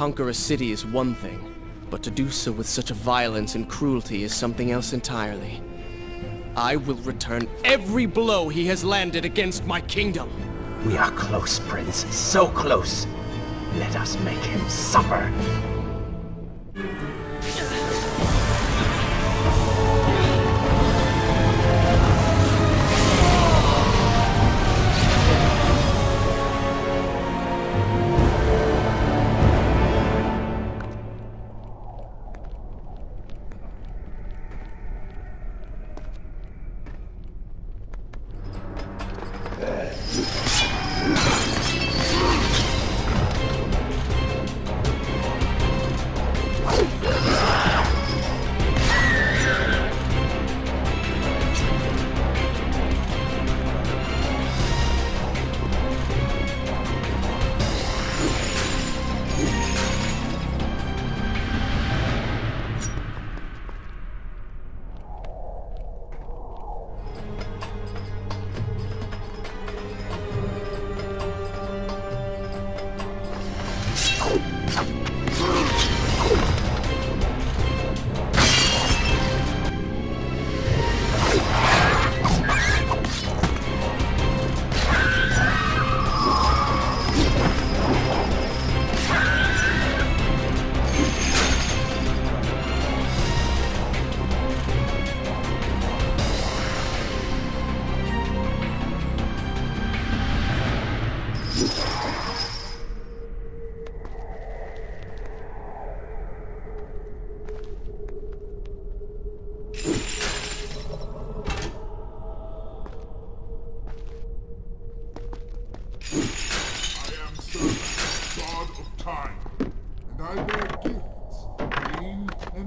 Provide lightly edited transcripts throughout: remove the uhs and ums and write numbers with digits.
conquer a city is one thing, but to do so with such a violence and cruelty is something else entirely. I will return every blow he has landed against my kingdom. We are close, Prince. So close. Let us make him suffer.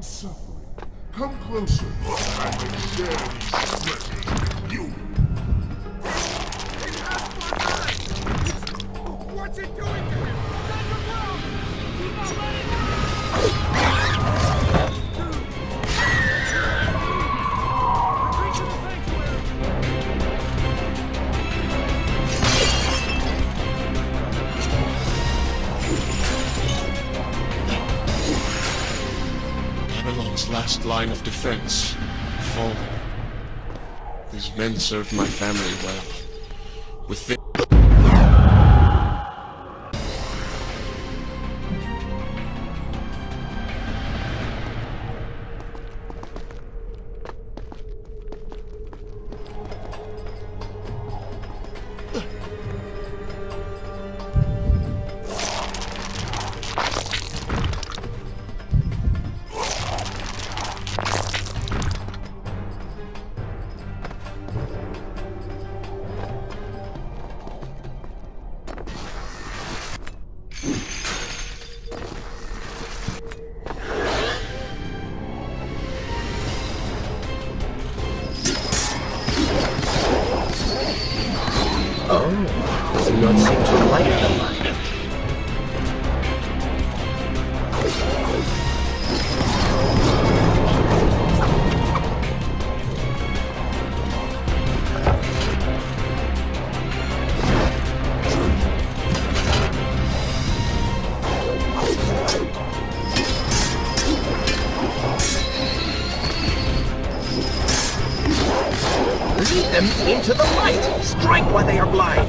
Suffering. Come closer, I may share these treasures with you. What's it doing to him? Send him down! Keep on letting go! Retreat to the sanctuary! Babylon's last line of defense, fallen. These men served my family well. With this Do not seem to like the light. Lead them into the light! Strike while they are blind!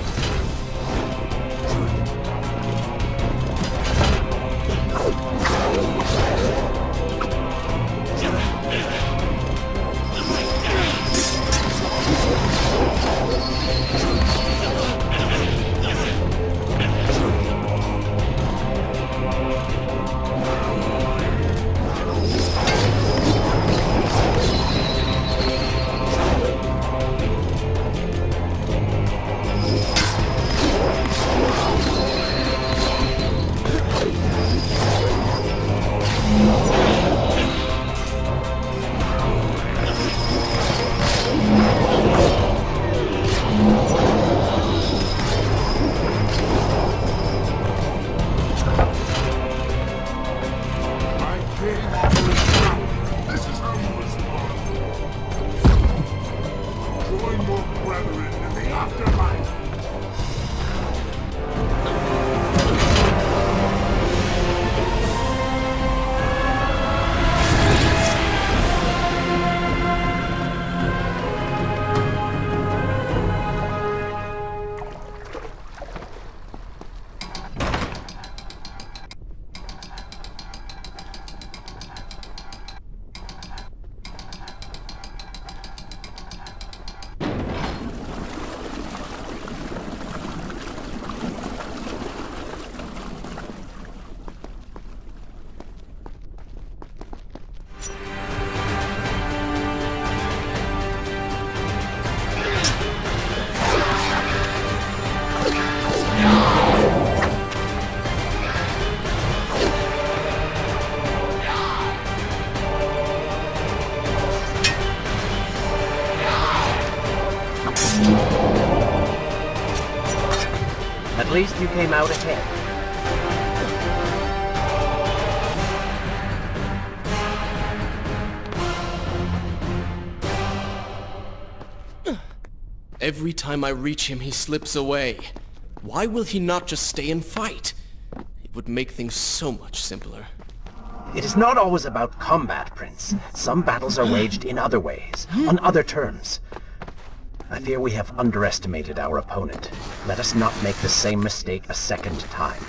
least you came out ahead. Every time I reach him, he slips away. Why will he not just stay and fight? It would make things so much simpler. It is not always about combat, Prince. Some battles are waged in other ways, on other terms. I fear we have underestimated our opponent. Let us not make the same mistake a second time.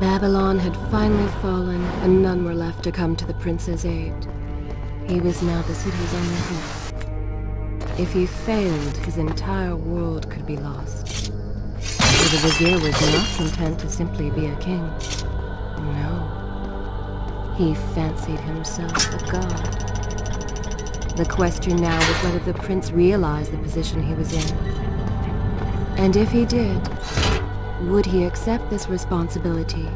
Babylon had finally fallen, and none were left to come to the prince's aid. He was now the city's only hope. If he failed, his entire world could be lost. For the Vizir was not content to simply be a king. No. He fancied himself a god. The question now was whether the prince realized the position he was in. And if he did, would he accept this responsibility?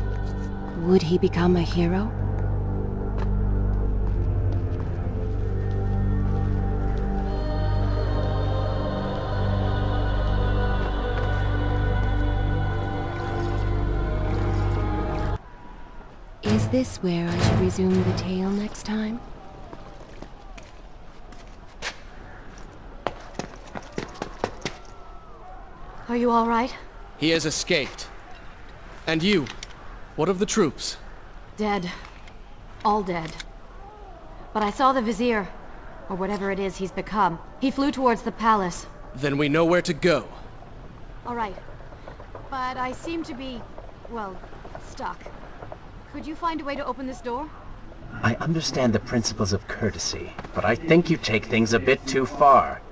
Would he become a hero? Is this where I should resume the tale next time? Are you all right? He has escaped. And you? What of the troops? Dead. All dead. But I saw the Vizir, or whatever it is he's become. He flew towards the palace. Then we know where to go. All right. But I seem to be, well, stuck. Could you find a way to open this door? I understand the principles of courtesy, but I think you take things a bit too far.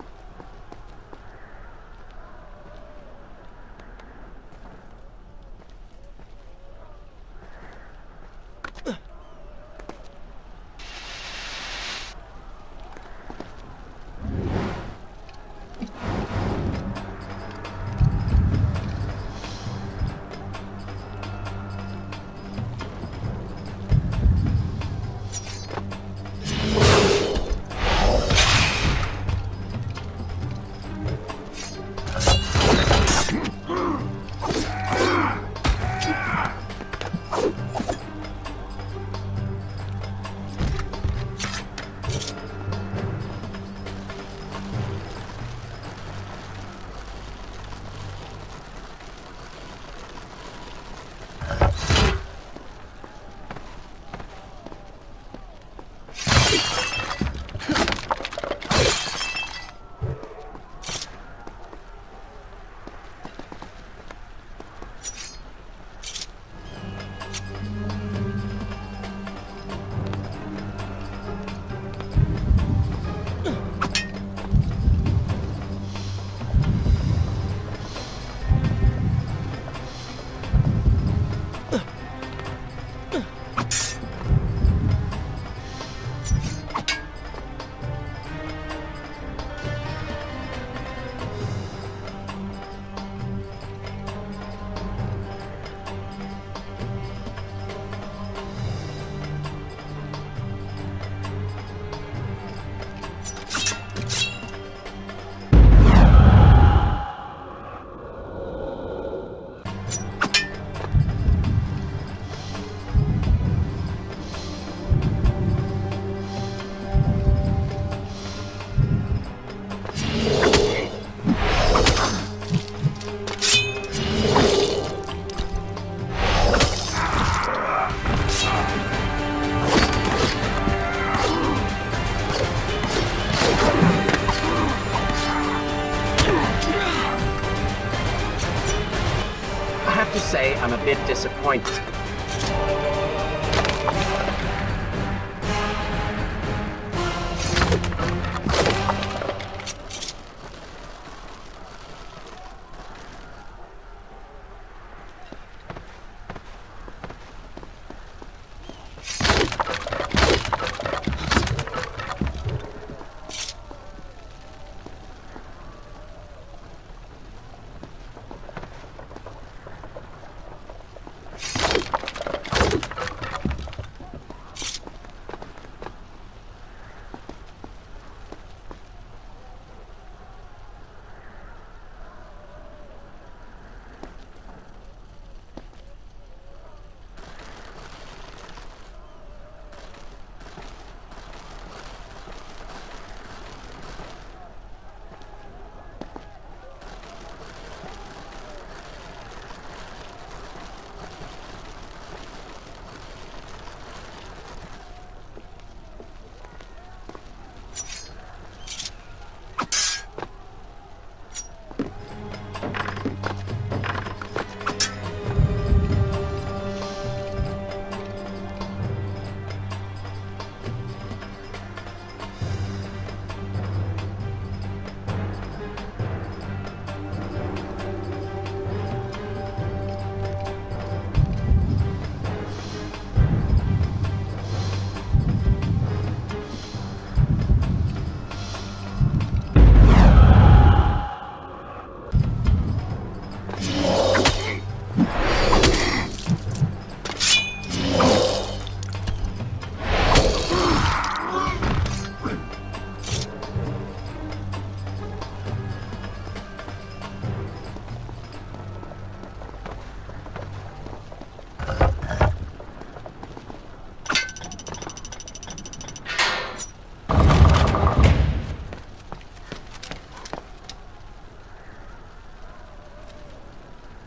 bit disappointed.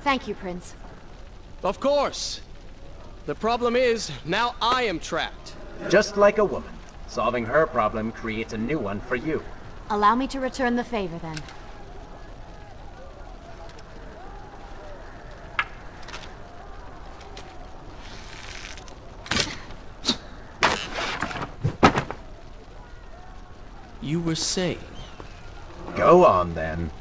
Thank you, Prince. Of course. The problem is, now I am trapped. Just like a woman. Solving her problem creates a new one for you. Allow me to return the favor, then. You were saying? Go on, then.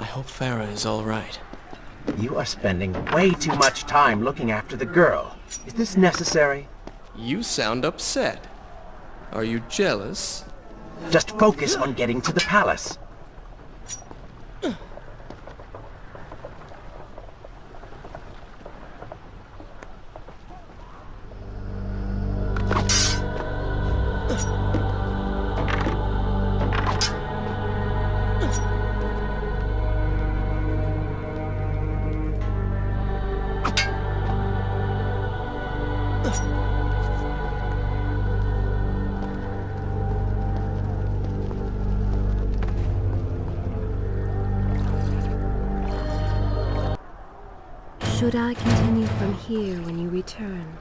I hope Farah is all right. You are spending way too much time looking after the girl. Is this necessary? You sound upset. Are you jealous? Just focus on getting to the palace. Should I continue from here when you return?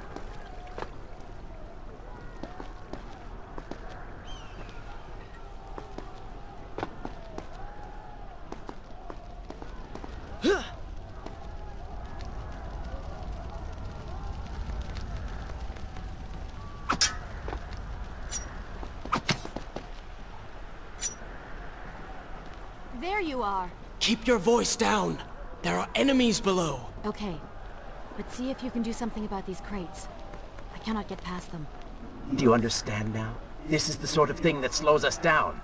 There you are. Keep your voice down. There are enemies below. Okay, but see if you can do something about these crates. I cannot get past them. Do you understand now? This is the sort of thing that slows us down.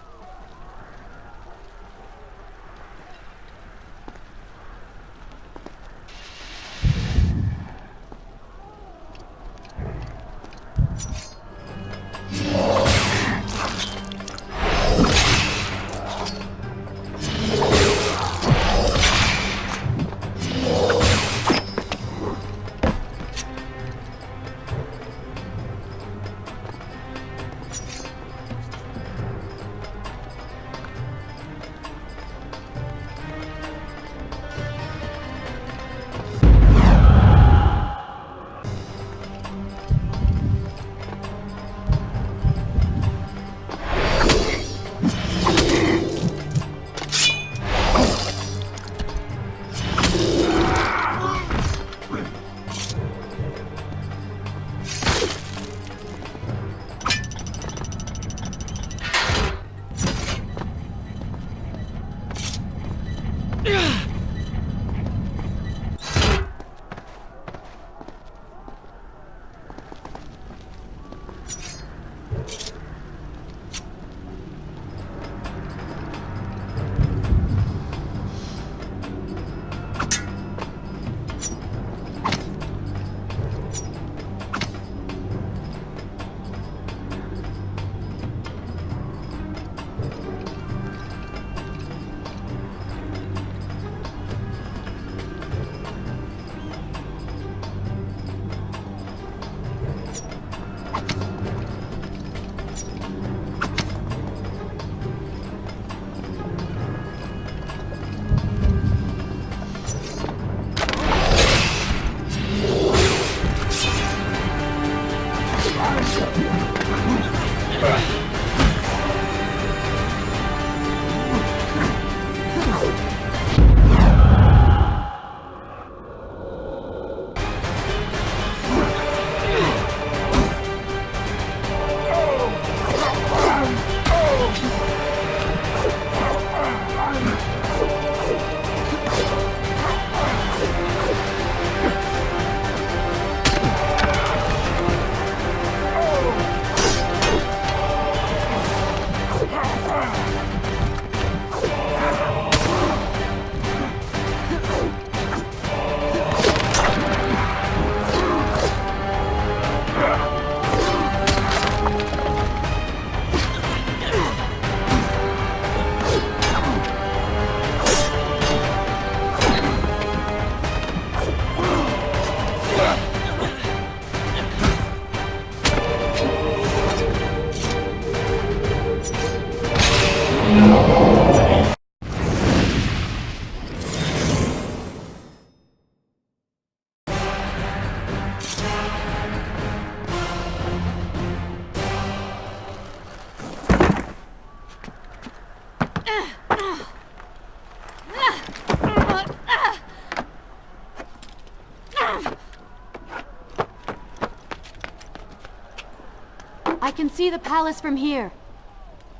I can see the palace from here.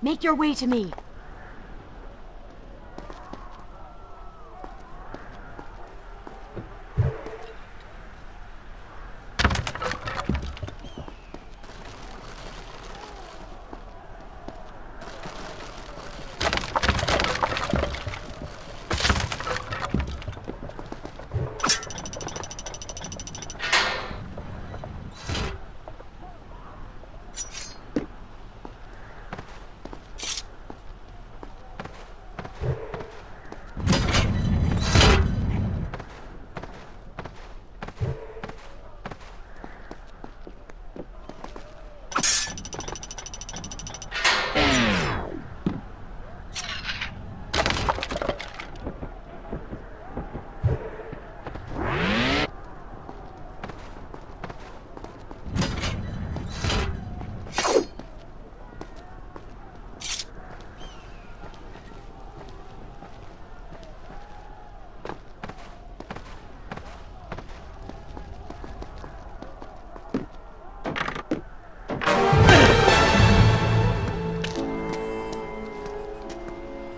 Make your way to me.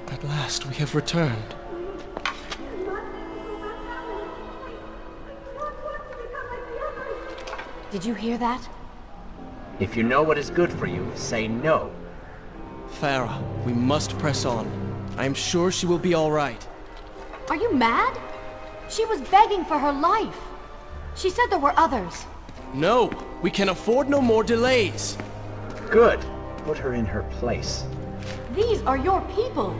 At last, we have returned. Did you hear that? If you know what is good for you, say no. Farah, we must press on. I am sure she will be all right. Are you mad? She was begging for her life. She said there were others. No, we can afford no more delays. Good. Put her in her place. These are your people.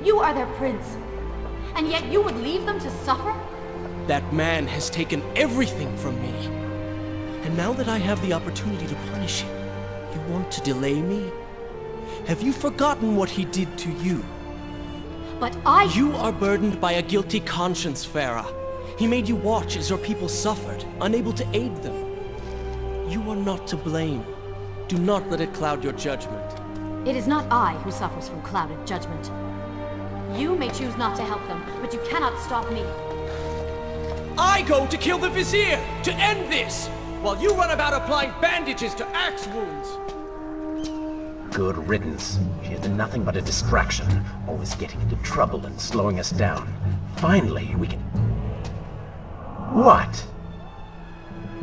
You are their prince. And yet you would leave them to suffer? That man has taken everything from me. And now that I have the opportunity to punish him, you want to delay me? Have you forgotten what he did to you? But You are burdened by a guilty conscience, Farah. He made you watch as your people suffered, unable to aid them. You are not to blame. Do not let it cloud your judgment. It is not I who suffers from clouded judgment. You may choose not to help them, but you cannot stop me. I go to kill the Vizir, to end this, while you run about applying bandages to axe wounds. Good riddance. She has been nothing but a distraction, always getting into trouble and slowing us down. Finally, we can... What?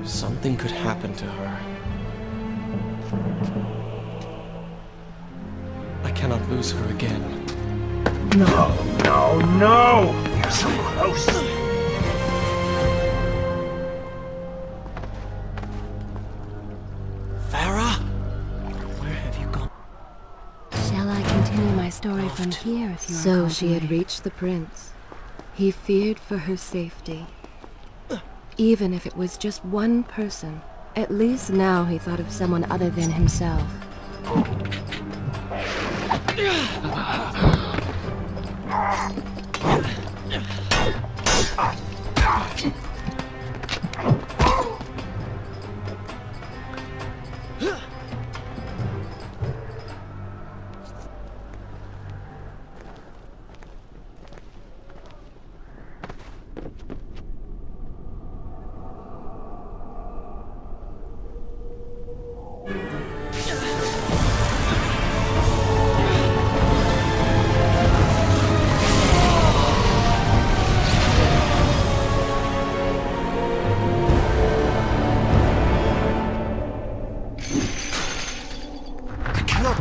Something could happen to her. I cannot lose her again. No, no, no! You're so close! Farah? Where have you gone? Shall I continue my story from here if you are So she had reached the prince. He feared for her safety. Even if it was just one person, at least now he thought of someone other than himself.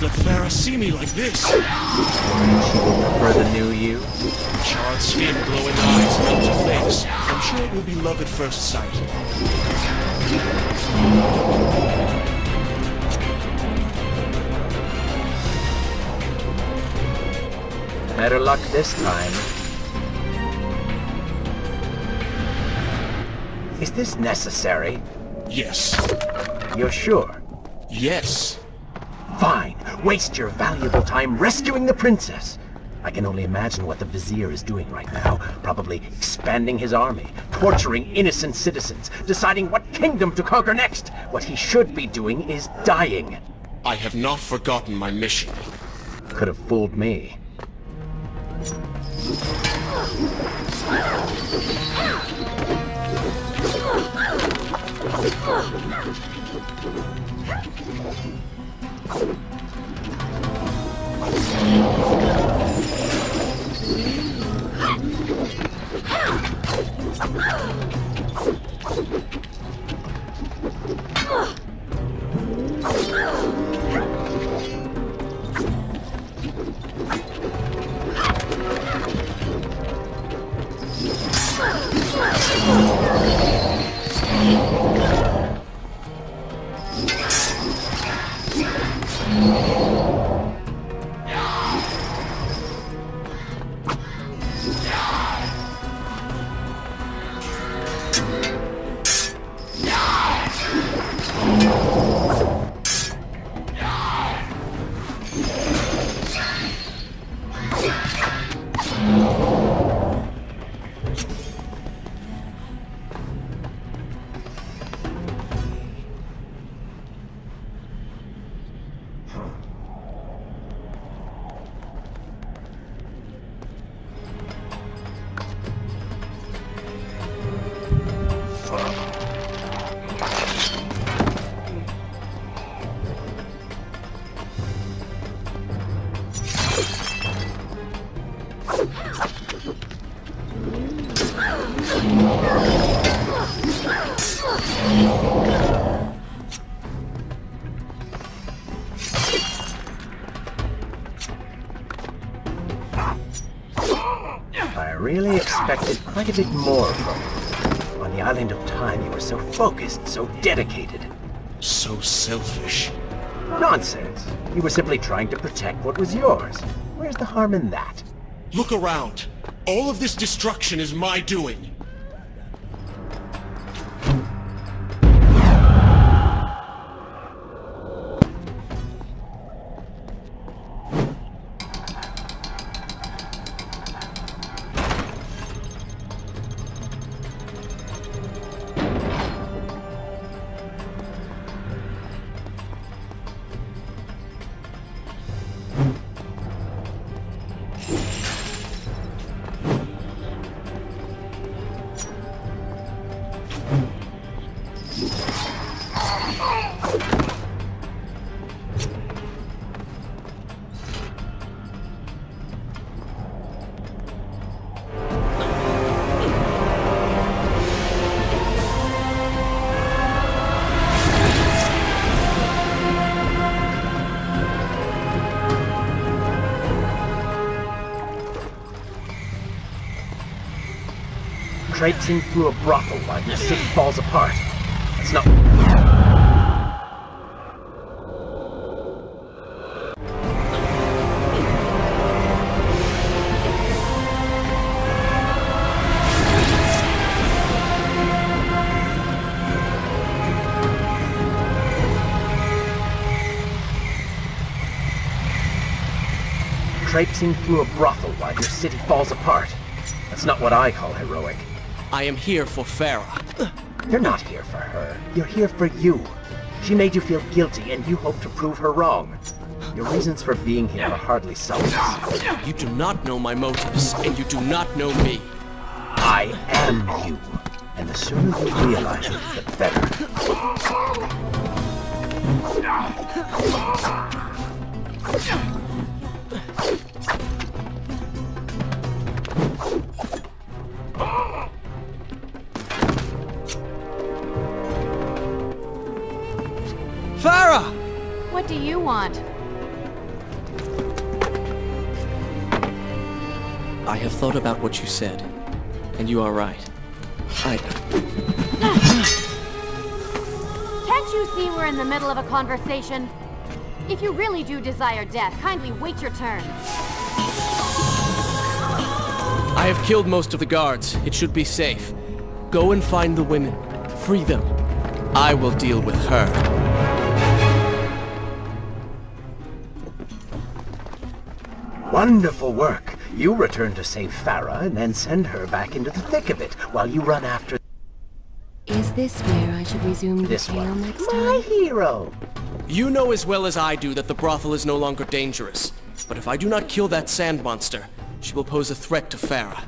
Let Farah see me like this. She will prefer the new you? Charred skin, glowing eyes, melted face. I'm sure it will be love at first sight. Better luck this time. Is this necessary? Yes. You're sure? Yes. Fine. Waste your valuable time rescuing the princess. I can only imagine what the Vizir is doing right now. Probably expanding his army, torturing innocent citizens, deciding what kingdom to conquer next. What he should be doing is dying. I have not forgotten my mission. Could have fooled me. I really expected quite a bit more from you. On the island of time, you were so focused, so dedicated. So selfish. Nonsense. You were simply trying to protect what was yours. Where's the harm in that? Look around. All of this destruction is my doing. Traipsing through a brothel while your city falls apart. It's not... Traipsing through a brothel while your city falls apart. That's not what I call heroic. I am here for Farah. You're not here for her. You're here for you. She made you feel guilty, and you hope to prove her wrong. Your reasons for being here are hardly selfish. You do not know my motives, and you do not know me. I am you. And the sooner you realize it, the better. Farah! What do you want? I have thought about what you said, and you are right. Can't you see we're in the middle of a conversation? If you really do desire death, kindly wait your turn. I have killed most of the guards. It should be safe. Go and find the women. Free them. I will deal with her. Wonderful work. You return to save Farah and then send her back into the thick of it while you run after... Is this where I should resume the This tale one. next My time? hero. You know as well as I do that the brothel is no longer dangerous. But if I do not kill that sand monster, she will pose a threat to Farah.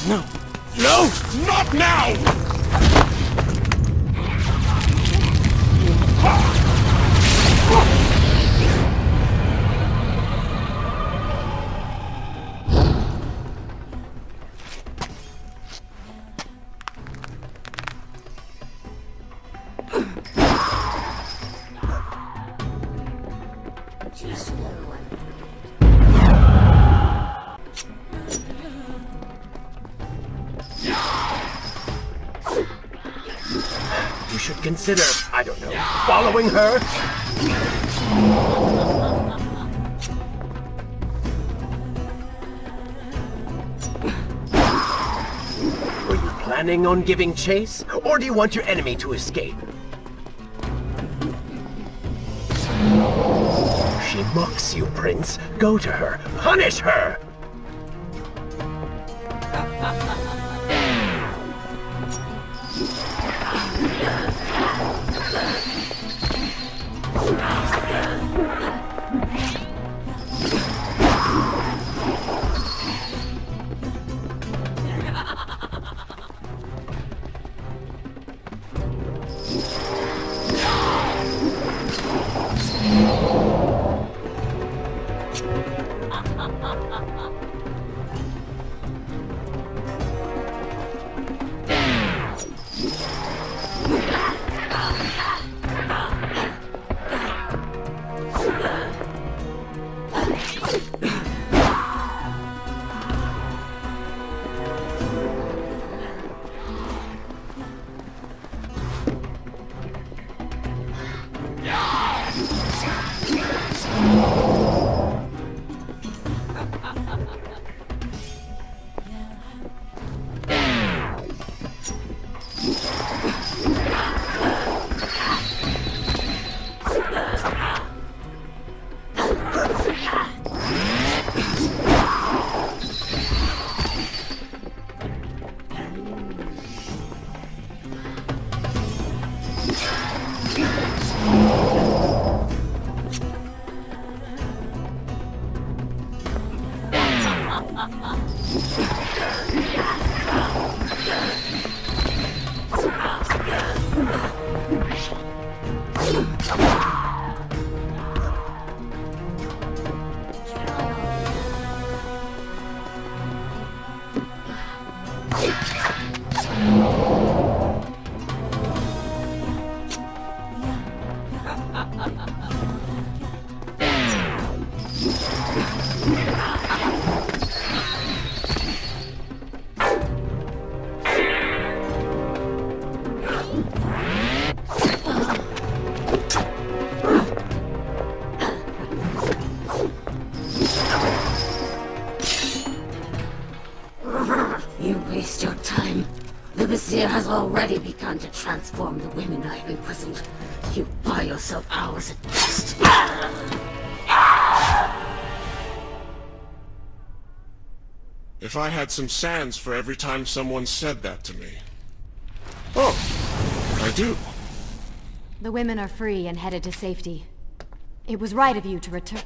No! No! Not now! You should consider, I don't know, following her? Were you planning on giving chase? Or do you want your enemy to escape? She mocks you, Prince. Go to her. Punish her! You waste your time. The Vizir has already begun to transform the women I've imprisoned. You buy yourself hours at best. If I had some sands for every time someone said that to me. Oh, I do. The women are free and headed to safety. It was right of you to return.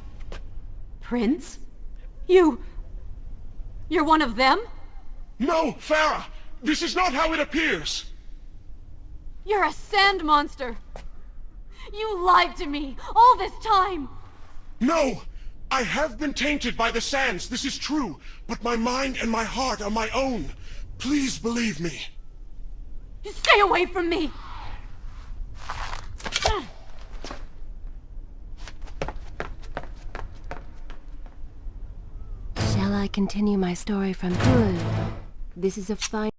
Prince? You're one of them? No, Farah! This is not how it appears! You're a sand monster! You lied to me all this time! No! I have been tainted by the sands, this is true, but my mind and my heart are my own. Please believe me. Stay away from me! Shall I continue my story from good? This is a fine...